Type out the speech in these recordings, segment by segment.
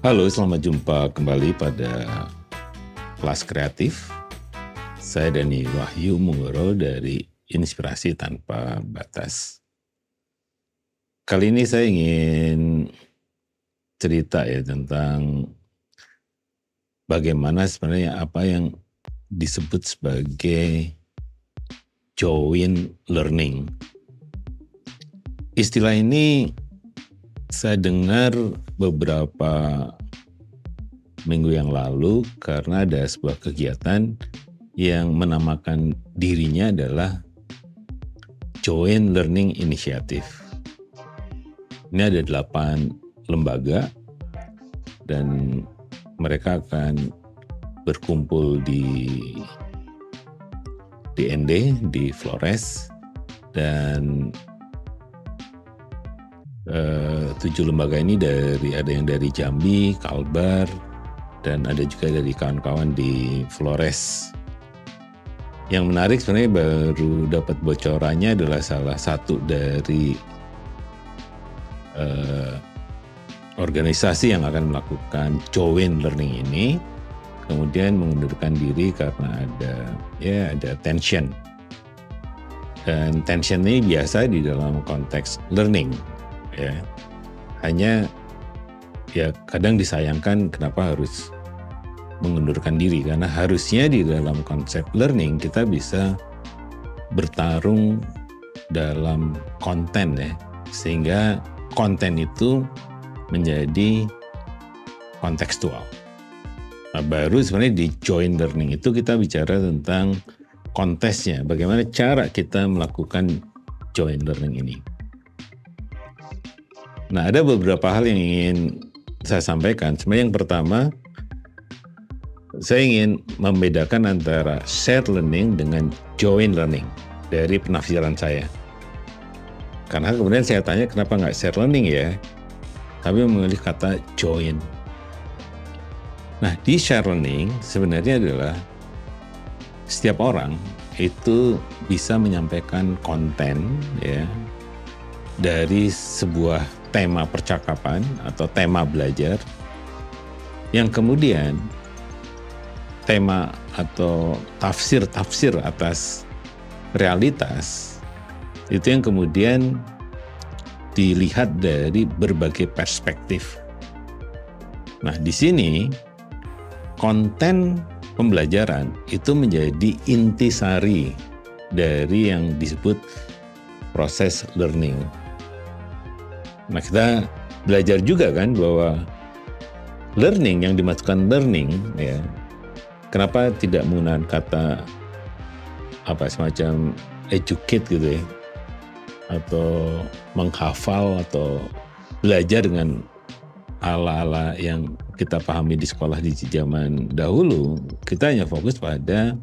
Halo, selamat jumpa kembali pada Kelas Kreatif. Saya Dani Wahyu Munggoro dari Inspirasi Tanpa Batas. Kali ini saya ingin cerita tentang bagaimana sebenarnya apa yang disebut sebagai joint learning. Istilah ini saya dengar beberapa minggu yang lalu karena ada sebuah kegiatan yang menamakan dirinya adalah Joint Learning Initiative. Ini ada 8 lembaga dan mereka akan berkumpul di DND, di Flores, dan 7 lembaga ini ada yang dari Jambi, Kalbar, dan ada juga dari kawan-kawan di Flores. Yang menarik sebenarnya baru dapat bocorannya adalah salah satu dari organisasi yang akan melakukan joint learning ini, kemudian mengundurkan diri karena ada tension. Dan tension ini biasa di dalam konteks learning. Hanya kadang disayangkan kenapa harus mengundurkan diri, karena harusnya di dalam konsep learning kita bisa bertarung dalam konten sehingga konten itu menjadi kontekstual. Nah, baru sebenarnya di joint learning itu kita bicara tentang kontesnya, bagaimana cara kita melakukan joint learning ini. Nah, ada beberapa hal yang ingin saya sampaikan. Sebenarnya yang pertama, saya ingin membedakan antara shared learning dengan joint learning dari penafsiran saya. Karena kemudian saya tanya kenapa nggak shared learning tapi memilih kata joint. Nah, di shared learning sebenarnya adalah setiap orang itu bisa menyampaikan konten dari sebuah tema percakapan atau tema belajar yang kemudian tema atau tafsir atas realitas itu yang kemudian dilihat dari berbagai perspektif. Nah, di sini konten pembelajaran itu menjadi intisari dari yang disebut proses learning. Nah, kita belajar juga kan bahwa learning yang dimasukkan learning kenapa tidak menggunakan kata semacam educate gitu atau menghafal atau belajar dengan ala-ala yang kita pahami di sekolah di zaman dahulu. Kita hanya fokus pada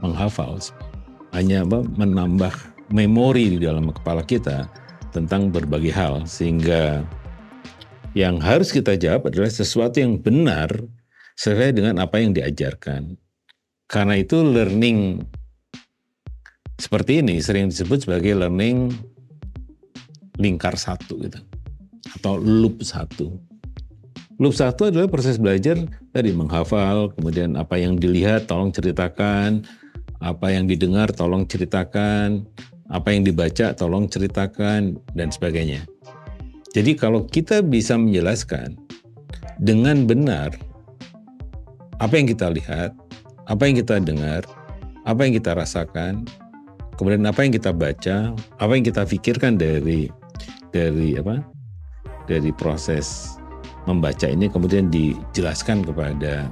menghafal, hanya menambah memori di dalam kepala kita tentang berbagai hal, sehingga yang harus kita jawab adalah sesuatu yang benar sesuai dengan apa yang diajarkan. Karena itu learning seperti ini sering disebut sebagai learning lingkar satu atau loop satu. Loop satu adalah proses belajar tadi menghafal, kemudian apa yang dilihat tolong ceritakan, apa yang didengar tolong ceritakan, apa yang dibaca tolong ceritakan, dan sebagainya. Jadi kalau kita bisa menjelaskan dengan benar apa yang kita lihat, apa yang kita dengar, apa yang kita rasakan, kemudian apa yang kita baca, apa yang kita pikirkan dari proses membaca ini, kemudian dijelaskan kepada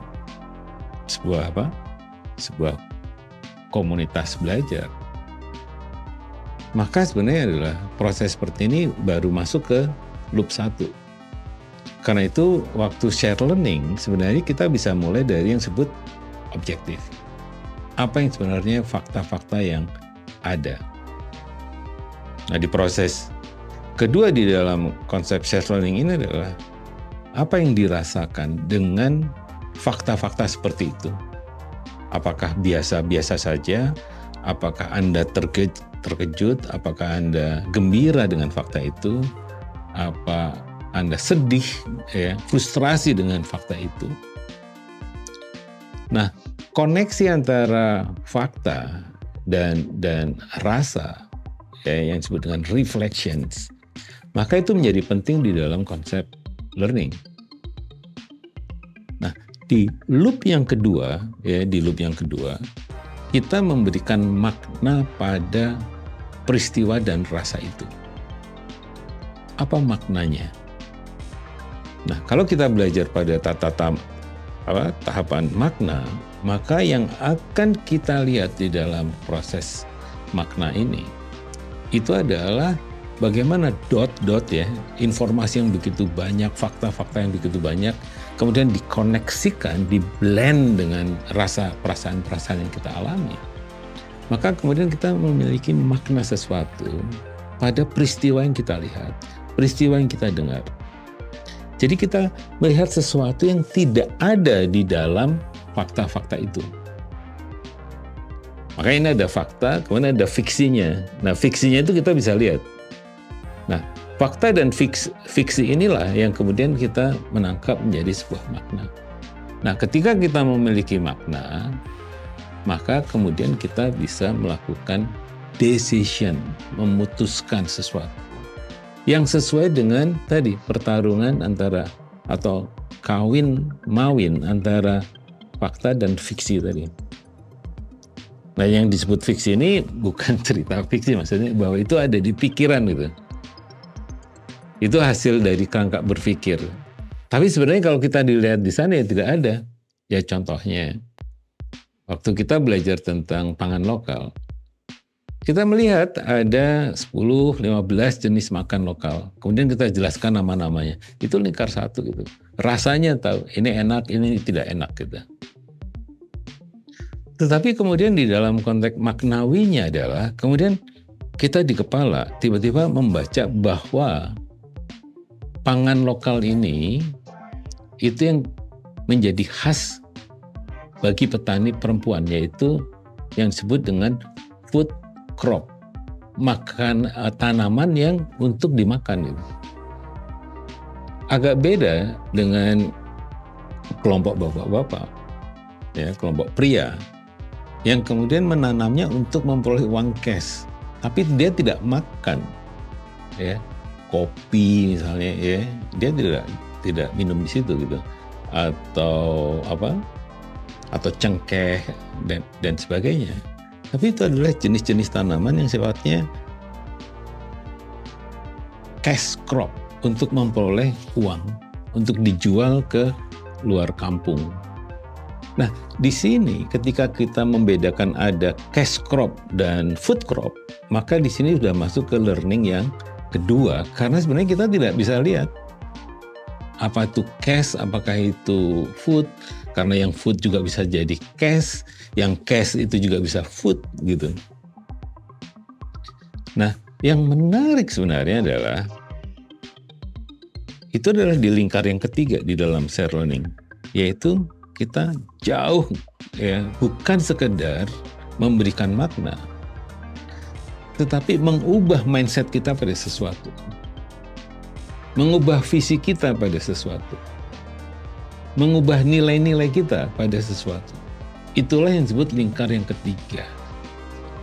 sebuah komunitas belajar, maka sebenarnya adalah proses seperti ini baru masuk ke loop 1. Karena itu waktu share learning sebenarnya kita bisa mulai dari yang disebut objektif. Apa yang sebenarnya fakta-fakta yang ada. Nah, di proses kedua di dalam konsep share learning ini adalah apa yang dirasakan dengan fakta-fakta seperti itu. Apakah biasa-biasa saja? Apakah Anda terkejut? Apakah Anda gembira dengan fakta itu? Apa Anda sedih, ya, frustrasi dengan fakta itu. Nah, koneksi antara fakta dan rasa, ya, yang disebut dengan reflections, maka itu menjadi penting di dalam konsep learning. Nah, di loop yang kedua, kita memberikan makna pada peristiwa dan rasa itu. Apa maknanya? Nah, kalau kita belajar pada tahapan makna, maka yang akan kita lihat di dalam proses makna ini, itu adalah bagaimana dot-dot, ya, informasi yang begitu banyak, fakta-fakta yang begitu banyak, kemudian dikoneksikan, diblend dengan rasa, perasaan-perasaan yang kita alami. Maka kemudian kita memiliki makna sesuatu pada peristiwa yang kita lihat, peristiwa yang kita dengar. Jadi kita melihat sesuatu yang tidak ada di dalam fakta-fakta itu. Maka ini ada fakta, kemudian ada fiksinya. Nah, fiksinya itu kita bisa lihat. Nah, fakta dan fiksi inilah yang kemudian kita menangkap menjadi sebuah makna. Nah, ketika kita memiliki makna, maka kemudian kita bisa melakukan decision, memutuskan sesuatu yang sesuai dengan tadi pertarungan antara atau kawin-mawin antara fakta dan fiksi tadi. Nah, yang disebut fiksi ini bukan cerita fiksi, maksudnya bahwa itu ada di pikiran gitu. Itu hasil dari kerangka berpikir. Tapi sebenarnya kalau kita dilihat di sana ya tidak ada. Ya contohnya, waktu kita belajar tentang pangan lokal, kita melihat ada 10-15 jenis makan lokal. Kemudian kita jelaskan nama-namanya. Itu lingkar satu gitu. Rasanya tahu, ini enak, ini tidak enak gitu. Tetapi kemudian di dalam konteks maknawinya adalah, kemudian kita di kepala tiba-tiba membaca bahwa pangan lokal ini itu yang menjadi khas bagi petani perempuan, yaitu yang disebut dengan food crop, tanaman yang untuk dimakan itu. Agak beda dengan kelompok bapak-bapak, ya, kelompok pria yang kemudian menanamnya untuk memperoleh uang cash, tapi dia tidak makan, ya, kopi misalnya, ya, dia tidak minum di situ gitu, atau cengkeh dan sebagainya. Tapi itu adalah jenis-jenis tanaman yang sifatnya cash crop, untuk memperoleh uang, untuk dijual ke luar kampung. Nah, di sini ketika kita membedakan ada cash crop dan food crop, maka di sini sudah masuk ke learning yang kedua, karena sebenarnya kita tidak bisa lihat apa itu cash, apakah itu food, karena yang food juga bisa jadi cash, yang cash itu juga bisa food gitu. Nah, yang menarik sebenarnya adalah itu adalah di lingkar yang ketiga di dalam share learning, yaitu kita jauh, ya, bukan sekedar memberikan makna, tetapi mengubah mindset kita pada sesuatu, mengubah visi kita pada sesuatu, mengubah nilai-nilai kita pada sesuatu. Itulah yang disebut lingkar yang ketiga,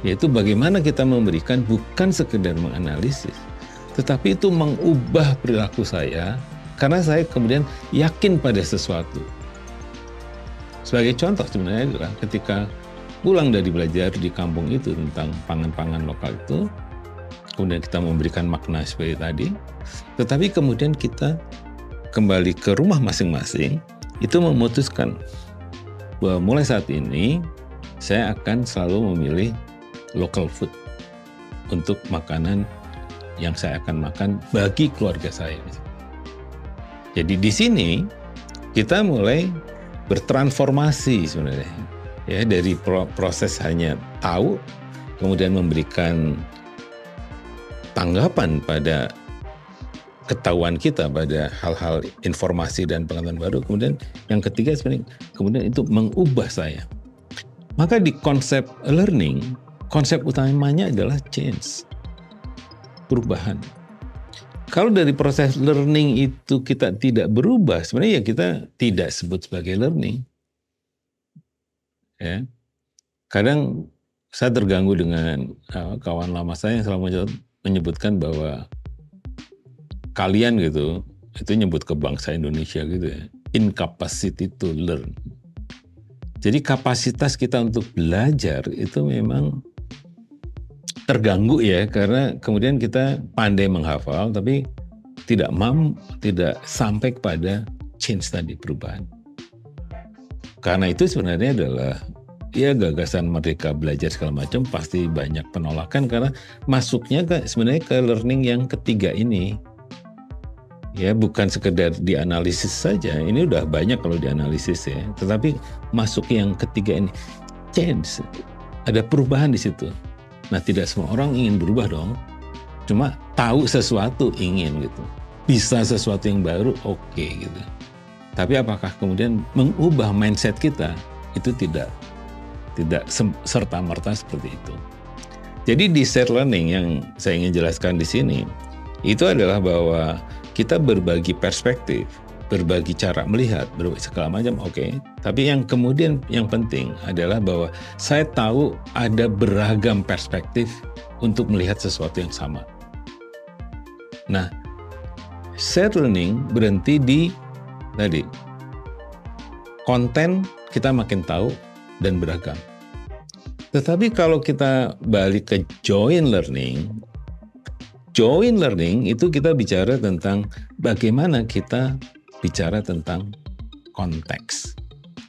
yaitu bagaimana kita memberikan bukan sekedar menganalisis, tetapi itu mengubah perilaku saya karena saya kemudian yakin pada sesuatu. Sebagai contoh sebenarnya adalah ketika pulang dari belajar di kampung itu tentang pangan-pangan lokal itu, kemudian kita memberikan makna seperti tadi, tetapi kemudian kita kembali ke rumah masing-masing, itu memutuskan bahwa mulai saat ini saya akan selalu memilih local food untuk makanan yang saya akan makan bagi keluarga saya. Jadi di sini kita mulai bertransformasi sebenarnya, ya, dari proses hanya tahu, kemudian memberikan tanggapan pada ketahuan kita pada hal-hal informasi dan pengetahuan baru. Kemudian yang ketiga sebenarnya kemudian itu mengubah saya. Maka di konsep learning, konsep utamanya adalah change, perubahan. Kalau dari proses learning itu kita tidak berubah, sebenarnya ya kita tidak sebut sebagai learning. Ya. Kadang saya terganggu dengan kawan lama saya yang selalu menyebutkan bahwa kalian gitu, itu nyebut ke bangsa Indonesia gitu ya, incapacity to learn. Jadi kapasitas kita untuk belajar itu memang terganggu ya, karena kemudian kita pandai menghafal tapi tidak sampai kepada change tadi, perubahan. Karena itu sebenarnya adalah ya gagasan merdeka belajar segala macam pasti banyak penolakan karena masuknya sebenarnya ke learning yang ketiga ini. Ya bukan sekedar dianalisis saja, ini udah banyak kalau dianalisis ya, tetapi masuk yang ketiga ini, change, ada perubahan di situ. Nah tidak semua orang ingin berubah dong, cuma tahu sesuatu ingin gitu, bisa sesuatu yang baru oke gitu. Tapi apakah kemudian mengubah mindset kita, itu tidak serta-merta seperti itu. Jadi di shared learning yang saya ingin jelaskan di sini, itu adalah bahwa kita berbagi perspektif, berbagi cara melihat, berbagi segala macam oke. Tapi yang kemudian yang penting adalah bahwa saya tahu ada beragam perspektif untuk melihat sesuatu yang sama. Nah, shared learning berhenti di tadi, konten kita makin tahu dan beragam. Tetapi kalau kita balik ke joint learning itu kita bicara tentang bagaimana kita bicara tentang konteks.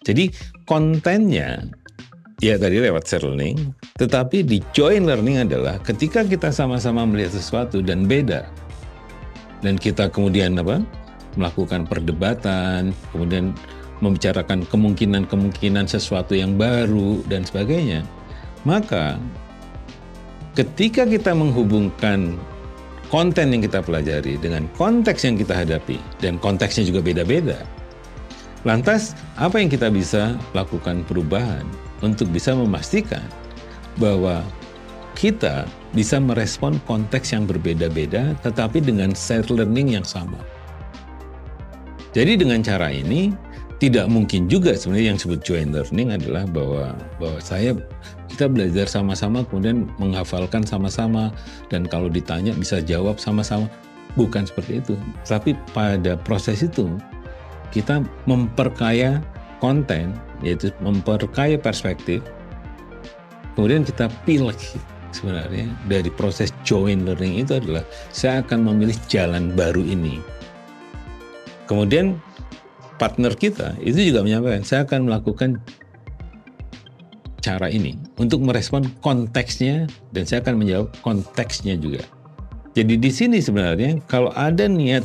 Jadi kontennya ya tadi lewat shared learning, tetapi di joint learning adalah ketika kita sama-sama melihat sesuatu dan beda, dan kita kemudian melakukan perdebatan, kemudian membicarakan kemungkinan-kemungkinan sesuatu yang baru dan sebagainya, maka ketika kita menghubungkan konten yang kita pelajari dengan konteks yang kita hadapi, dan konteksnya juga beda-beda, lantas apa yang kita bisa lakukan perubahan untuk bisa memastikan bahwa kita bisa merespon konteks yang berbeda-beda tetapi dengan shared learning yang sama. Jadi dengan cara ini tidak mungkin juga sebenarnya yang disebut joint learning adalah bahwa kita belajar sama-sama kemudian menghafalkan sama-sama dan kalau ditanya bisa jawab sama-sama. Bukan seperti itu. Tapi pada proses itu kita memperkaya konten, yaitu memperkaya perspektif. Kemudian kita pilih sebenarnya dari proses joint learning itu adalah saya akan memilih jalan baru ini. Kemudian partner kita itu juga menyampaikan saya akan melakukan cara ini untuk merespon konteksnya dan saya akan menjawab konteksnya juga. Jadi di sini sebenarnya kalau ada niat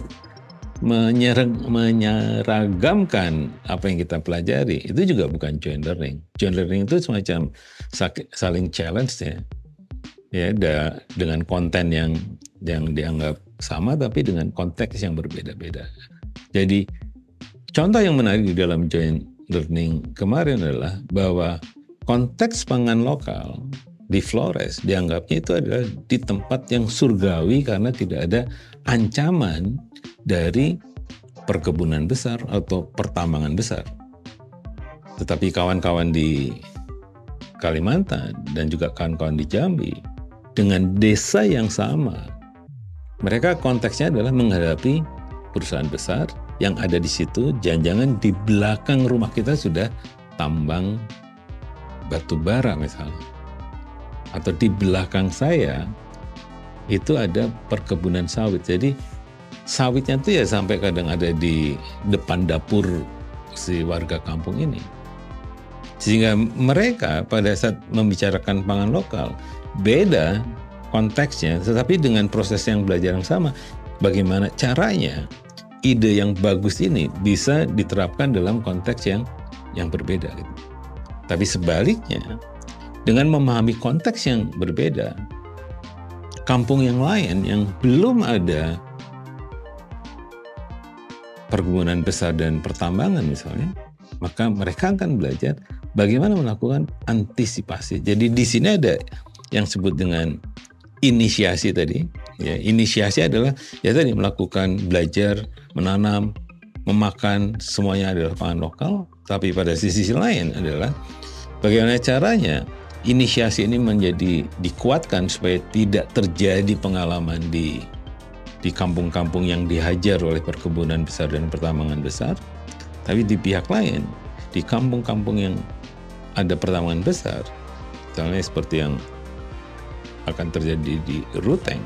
menyeragamkan apa yang kita pelajari itu juga bukan joint learning. Joint learning itu semacam saling challenge ya dengan konten yang dianggap sama tapi dengan konteks yang berbeda-beda. Jadi contoh yang menarik di dalam joint learning kemarin adalah bahwa konteks pangan lokal di Flores dianggapnya itu adalah di tempat yang surgawi karena tidak ada ancaman dari perkebunan besar atau pertambangan besar. Tetapi kawan-kawan di Kalimantan dan juga kawan-kawan di Jambi dengan desa yang sama, mereka konteksnya adalah menghadapi perusahaan besar yang ada di situ, jangan-jangan di belakang rumah kita sudah tambang batu bara misalnya. Atau di belakang saya itu ada perkebunan sawit. Jadi sawitnya itu ya sampai kadang ada di depan dapur si warga kampung ini. Sehingga mereka pada saat membicarakan pangan lokal beda konteksnya, tetapi dengan proses yang belajar yang sama, bagaimana caranya ide yang bagus ini bisa diterapkan dalam konteks yang berbeda gitu. Tapi sebaliknya, dengan memahami konteks yang berbeda, kampung yang lain yang belum ada perkebunan besar dan pertambangan misalnya, maka mereka akan belajar bagaimana melakukan antisipasi. Jadi di sini ada yang disebut dengan inisiasi tadi, Ya, inisiasi adalah ya tadi melakukan belajar, menanam, memakan, semuanya adalah pangan lokal. Tapi pada sisi lain adalah bagaimana caranya inisiasi ini menjadi dikuatkan supaya tidak terjadi pengalaman di kampung-kampung yang dihajar oleh perkebunan besar dan pertambangan besar. Tapi di pihak lain, di kampung-kampung yang ada pertambangan besar, misalnya seperti yang akan terjadi di Ruteng,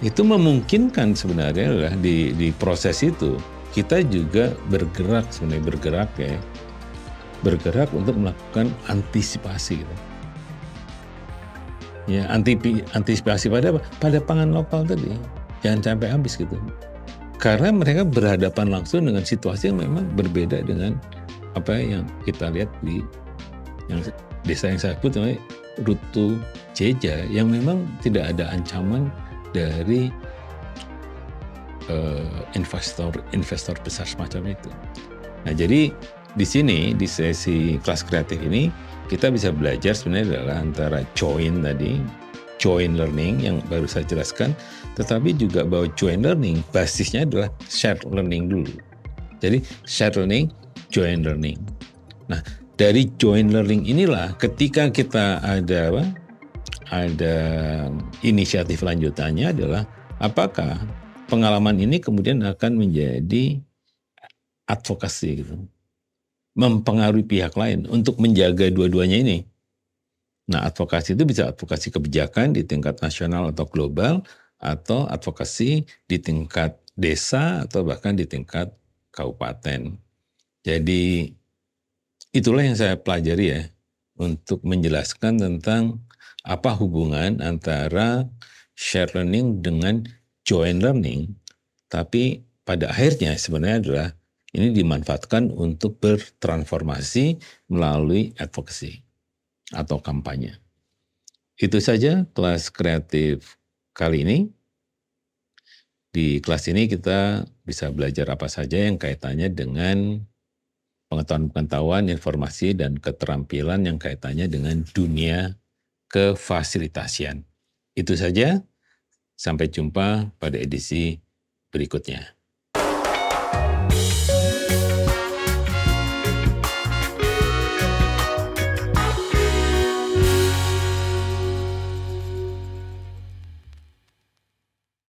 itu memungkinkan sebenarnya adalah di proses itu kita juga bergerak untuk melakukan antisipasi gitu. Ya, antisipasi pada apa? Pada pangan lokal tadi. Jangan sampai habis gitu. Karena mereka berhadapan langsung dengan situasi yang memang berbeda dengan apa yang kita lihat di yang desa yang saya sebut namanya Rutu Jeja, yang memang tidak ada ancaman dari investor besar semacam itu. Nah, jadi di sini di sesi kelas kreatif ini kita bisa belajar sebenarnya adalah antara joint learning yang baru saya jelaskan, tetapi juga bahwa joint learning basisnya adalah shared learning dulu. Jadi shared learning, joint learning. Nah, dari joint learning inilah ketika kita ada inisiatif lanjutannya adalah apakah pengalaman ini kemudian akan menjadi advokasi gitu, mempengaruhi pihak lain untuk menjaga dua-duanya ini. Nah, advokasi itu bisa advokasi kebijakan di tingkat nasional atau global, atau advokasi di tingkat desa atau bahkan di tingkat kabupaten. Jadi itulah yang saya pelajari ya, untuk menjelaskan tentang apa hubungan antara shared learning dengan joint learning, tapi pada akhirnya sebenarnya adalah ini dimanfaatkan untuk bertransformasi melalui advocacy atau kampanye. Itu saja kelas kreatif kali ini. Di kelas ini kita bisa belajar apa saja yang kaitannya dengan pengetahuan, informasi, dan keterampilan yang kaitannya dengan dunia kefasilitasian. Itu saja, sampai jumpa pada edisi berikutnya.